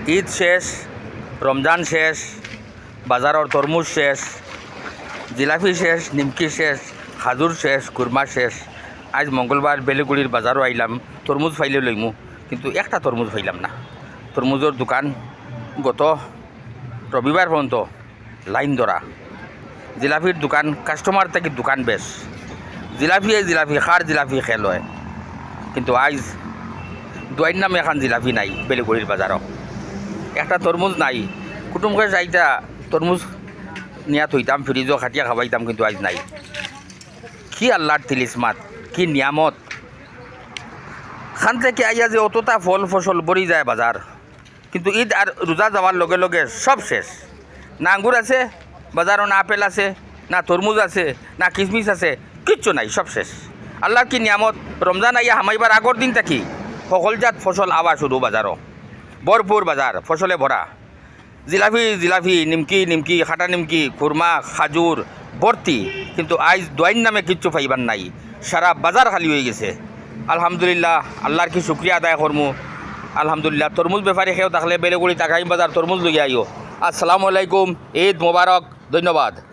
ঈদ শেষ, রমজান শেষ, বাজারের তরমুজ শেষ, জিলাপি শেষ, নিমকি শেষ, খাজুর শেষ, কুরমা শেষ। আজ মঙ্গলবার বেলেগুড়ির বাজারও আইলাম, তরমুজ ফাইলে লইমু, কিন্তু একটা তরমুজ ফাইলাম না। তরমুজের দোকান গত রবিবার পর্যন্ত লাইন ধরা। জিলাপির দোকান, কাস্টমার থেকে দোকান বেশ, জিলাপি খার জিলাপি খেল হয়, কিন্তু আজ দোয়াইন নামে এখন জিলাপি নাই বেলেগুড়ির বাজারও। একটা তরমুজ নাই। কুটুমকে চাইটা তরমুজ নিয়া থইতাম, ফ্রিজও খাটিয়া খাবাইতাম, কিন্তু আজ নাই। কি আল্লাহর তিলিসমাত, কি নিয়ামত! খান থেকে আইয়া যে অতটা ফল ফসল বড়ি যায় বাজার, কিন্তু ঈদ আর রোজা যাওয়ার লগে লগে সব শেষ। না আঙ্গুর আছে বাজারও, না আপেল আছে, না তরমুজ আছে, না কিশমিশ আছে, কিচ্ছু নাই, সব শেষ। আল্লাহর কি নিয়ামত! রমজান আইয়া হামাইবার আগর দিন থাকি সকলজাত ফসল আওয়া শুরু বাজারও, ভরপুর বাজার ফসলে ভরা। জিলাপি নিমকি খাটা নিমকি, খুরমা, খাজুর ভর্তি, কিন্তু আজ দোয়াইন নামে কিচ্ছু পাইবার নাই। সারা বাজার খালি হয়ে গেছে। আলহামদুলিল্লাহ, আল্লাহর কি শুক্রিয়া আদায় করমু। আলহামদুলিল্লাহ, তরমুজ ব্যাপারী খেয়েও থাকলে বেলেগুড়ি টাকাই বাজার তরমুজ লইয়া আইও। আসসালামু আলাইকুম, ঈদ মোবারক, ধন্যবাদ।